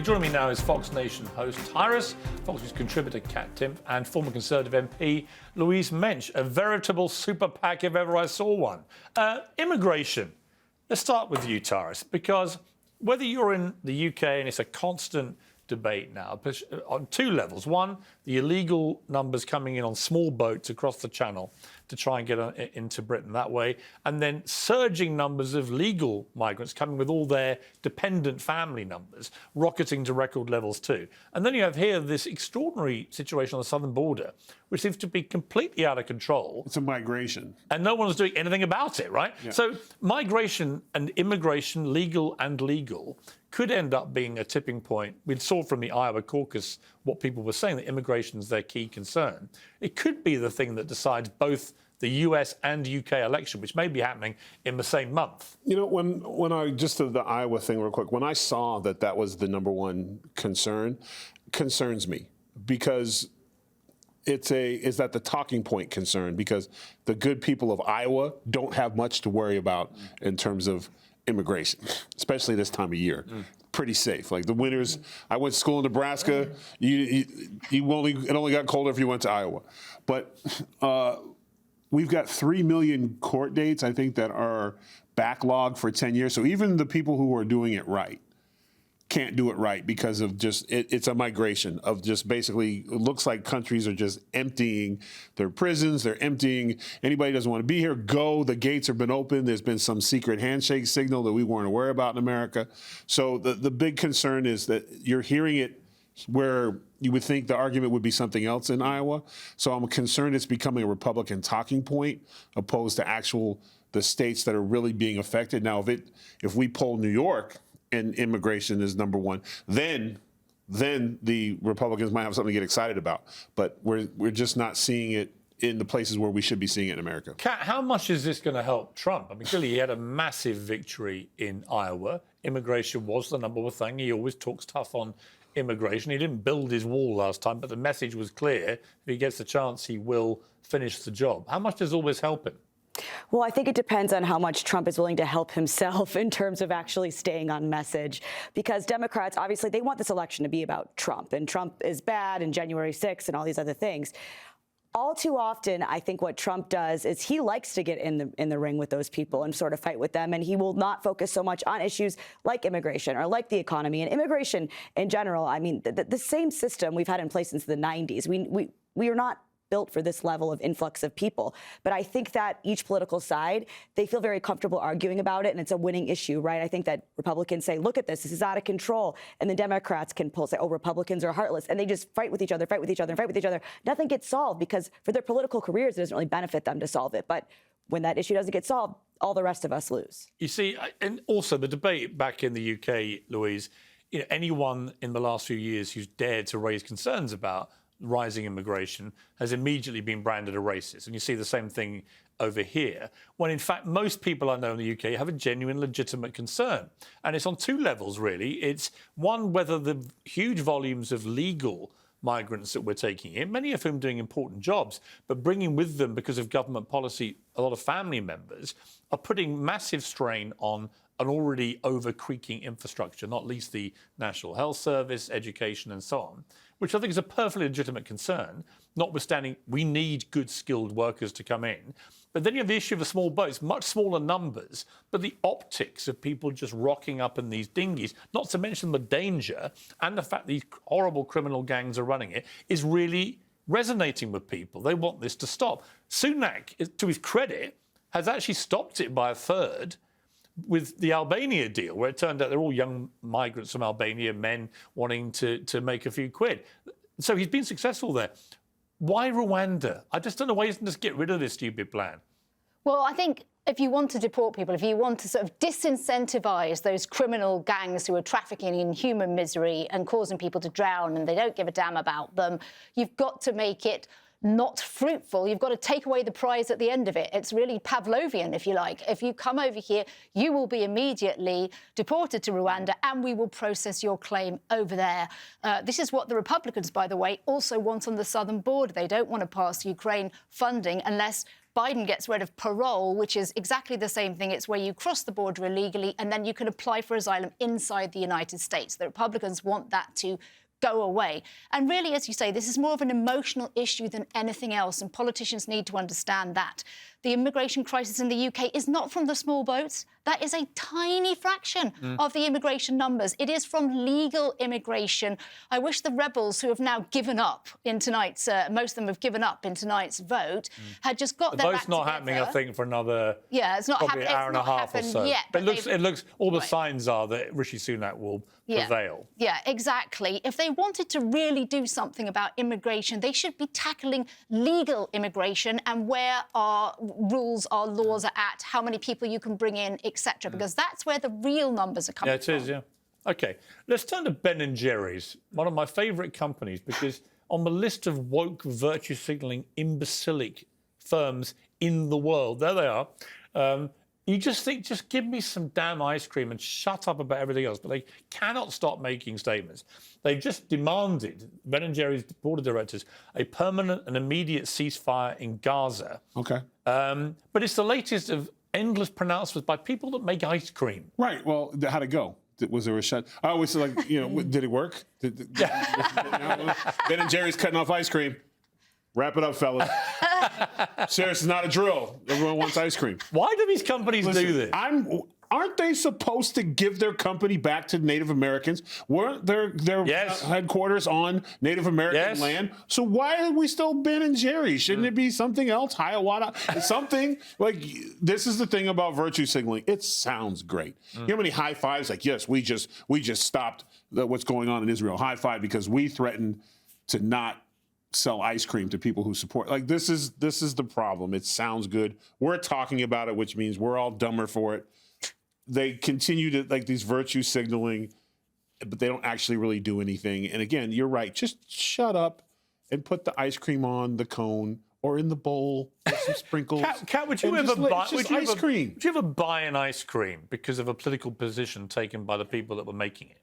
Joining me now is Fox Nation host Tyrus, Fox News contributor Kat Timp, and former Conservative MP Louise Mensch. A veritable super PAC if ever I saw one. Immigration. Let's start with you, Tyrus, because whether you're in the UK, and it's a constant debate now on two levels. One, the illegal numbers coming in on small boats across the Channel to try and get into Britain that way, and then surging numbers of legal migrants coming with all their dependent family numbers, rocketing to record levels too. And then you have here this extraordinary situation on the southern border, which seems to be completely out of control. It's a migration. And no one's doing anything about it, right? Yeah. So migration and immigration, legal and legal, could end up being a tipping point. We saw from the Iowa caucus what people were saying, that immigration is their key concern. It could be the thing that decides both the US and UK election, which may be happening in the same month. You know, when I, just to the Iowa thing real quick, when I saw that that was the number one concern, concerns me, because is that the talking point concern, because the good people of Iowa don't have much to worry about in terms of immigration, especially this time of year. Pretty safe. Like the winters, I went to school in Nebraska. It only got colder if you went to Iowa. But we've got 3 million court dates, I think, that are backlogged for 10 years. So even the people who are doing it right can't do it right because of just, it's a migration of just basically, it looks like countries are just emptying their prisons, they're emptying, anybody who doesn't want to be here, go, the gates have been open, there's been some secret handshake signal that we weren't aware about in America. So the big concern is that you're hearing it where you would think the argument would be something else in Iowa. So I'm concerned it's becoming a Republican talking point opposed to the states that are really being affected. Now, if we poll New York, and immigration is number one, then the Republicans might have something to get excited about. But we're just not seeing it in the places where we should be seeing it in America. Kat, how much is this going to help Trump? I mean, clearly he had a massive victory in Iowa. Immigration was the number one thing. He always talks tough on immigration. He didn't build his wall last time, but the message was clear. If he gets the chance, he will finish the job. How much does all this help him? Well, I think it depends on how much Trump is willing to help himself in terms of actually staying on message, because Democrats, obviously, they want this election to be about Trump, and Trump is bad, and January 6th and all these other things. All too often, I think what Trump does is he likes to get in the ring with those people and sort of fight with them, and he will not focus so much on issues like immigration or like the economy. And immigration in general, I mean, the same system we've had in place since the 90s. We are not built for this level of influx of people. But I think that each political side, they feel very comfortable arguing about it, and it's a winning issue, right? I think that Republicans say, look at this is out of control. And the Democrats can say, oh, Republicans are heartless. And they just fight with each other, fight with each other, and fight with each other. Nothing gets solved because for their political careers, it doesn't really benefit them to solve it. But when that issue doesn't get solved, all the rest of us lose. You see, and also the debate back in the UK, Louise, anyone in the last few years who's dared to raise concerns about rising immigration has immediately been branded a racist. And you see the same thing over here, when in fact most people I know in the UK have a genuine, legitimate concern. And it's on two levels, really. It's one, whether the huge volumes of legal migrants that we're taking in, many of whom doing important jobs, but bringing with them, because of government policy, a lot of family members, are putting massive strain on an already over-creaking infrastructure, not least the National Health Service, education and so on, which I think is a perfectly legitimate concern, notwithstanding we need good skilled workers to come in. But then you have the issue of the small boats, much smaller numbers, but the optics of people just rocking up in these dinghies, not to mention the danger and the fact these horrible criminal gangs are running it, is really resonating with people. They want this to stop. Sunak, to his credit, has actually stopped it by a third with the Albania deal, where it turned out they're all young migrants from Albania, men wanting to make a few quid. So he's been successful there. Why Rwanda? I just don't know why he doesn't just get rid of this stupid plan. Well, I think if you want to deport people, if you want to sort of disincentivise those criminal gangs who are trafficking in human misery and causing people to drown and they don't give a damn about them, you've got to make it not fruitful. You've got to take away the prize at the end of it. It's really Pavlovian, if you like. If you come over here, you will be immediately deported to Rwanda and we will process your claim over there. This is what the Republicans, by the way, also want on the southern border. They don't want to pass Ukraine funding unless Biden gets rid of parole, which is exactly the same thing. It's where you cross the border illegally and then you can apply for asylum inside the United States. The Republicans want that to go away. And really, as you say, this is more of an emotional issue than anything else, and politicians need to understand that. The immigration crisis in the UK is not from the small boats. That is a tiny fraction of the immigration numbers. It is from legal immigration. I wish the rebels who have now given up in tonight's, most of them have given up in tonight's vote, had just got their vote's act not together. happening, I think, for another it's not probably an hour and a half or so. Yet, but it looks all the Right. signs are that Rishi Sunak will prevail. Yeah, exactly. If they wanted to really do something about immigration, they should be tackling legal immigration and where our rules, our laws are at, how many people you can bring in, etc. Because that's where the real numbers are coming from. Yeah, it is, yeah. OK, let's turn to Ben & Jerry's, one of my favourite companies, because on the list of woke, virtue signalling, imbecilic firms in the world, there they are. You just think, just give me some damn ice cream and shut up about everything else. But they cannot stop making statements. They've just demanded, Ben & Jerry's board of directors, a permanent and immediate ceasefire in Gaza. Okay. But it's the latest of endless pronouncements by people that make ice cream. Right. Well, how'd it go? Was there a shut? I always say, like, did it work? Ben & Jerry's cutting off ice cream. Wrap it up, fellas. Serious, it's not a drill. Everyone wants ice cream. Why do these companies do this? Aren't they supposed to give their company back to Native Americans? Weren't their Yes. headquarters on Native American Yes. land? So why are we still Ben & Jerry's? Shouldn't it be something else? Hiawatha? Something like, this is the thing about virtue signaling. It sounds great. You know how many high fives? Like, yes, we just stopped what's going on in Israel. High five because we threatened to not sell ice cream to people who support. Like, this is the problem. It sounds good. We're talking about it, which means we're all dumber for it. They continue to, like, these virtue signaling, but they don't actually really do anything. And again, you're right. Just shut up and put the ice cream on the cone or in the bowl with some sprinkles. Kat, would you and ever just buy it's just ice cream? Would you ever buy an ice cream because of a political position taken by the people that were making it?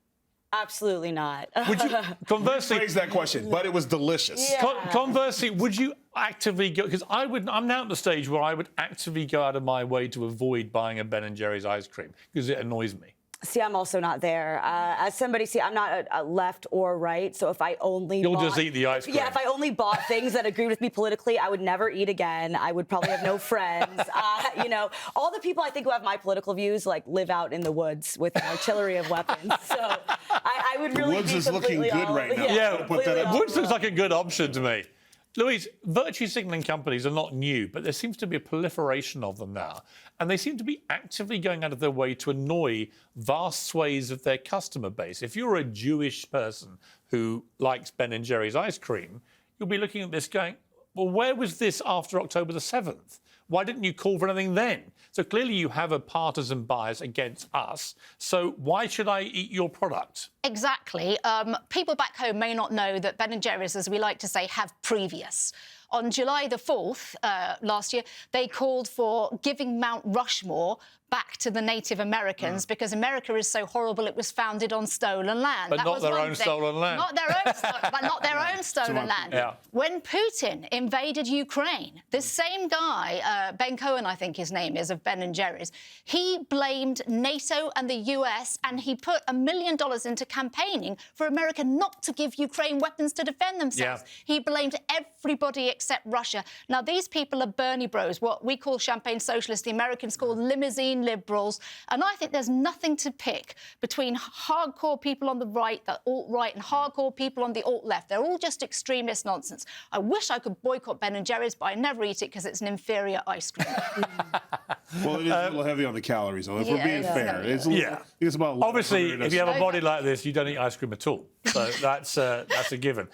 Absolutely not. Would you, conversely, Phrase that question, but it was delicious. Yeah. Conversely, would you actively go? Because I'm now at the stage where I would actively go out of my way to avoid buying a Ben & Jerry's ice cream because it annoys me. See, I'm also not there. As somebody, I'm not a left or right. So if I only You'll just eat the ice cream. Yeah, if I only bought things that agreed with me politically, I would never eat again. I would probably have no friends. All the people I think who have my political views like live out in the woods with an artillery of weapons. So I would really. Woods be is looking completely good right now. Yeah, put that up. Woods looks like a good option to me. Louise, virtue signalling companies are not new, but there seems to be a proliferation of them now. And they seem to be actively going out of their way to annoy vast swathes of their customer base. If you're a Jewish person who likes Ben & Jerry's ice cream, you'll be looking at this going, well, where was this after October the 7th? Why didn't you call for anything then? So clearly you have a partisan bias against us. So why should I eat your product? Exactly. People back home may not know that Ben & Jerry's, as we like to say, have previous. On July the 4th last year, they called for giving Mount Rushmore back to the Native Americans because America is so horrible it was founded on stolen land. But that not was their one own thing. stolen land. Not their own, but not their own stolen land. Yeah. When Putin invaded Ukraine, this same guy, Ben Cohen, I think his name is, of Ben & Jerry's, he blamed NATO and the US and he put $1 million into campaigning for America not to give Ukraine weapons to defend themselves. Yeah. He blamed everybody except Russia. Now, these people are Bernie bros, what we call champagne socialists, the Americans call limousine liberals. And I think there's nothing to pick between hardcore people on the right, the alt-right, and hardcore people on the alt-left. They're all just extremist nonsense. I wish I could boycott Ben & Jerry's, but I never eat it because it's an inferior ice cream. Well, it is a little heavy on the calories, though. If we're being fair, it's a little, it's about Obviously, 1,100 if you have a body like this, you don't eat ice cream at all. So that's a given.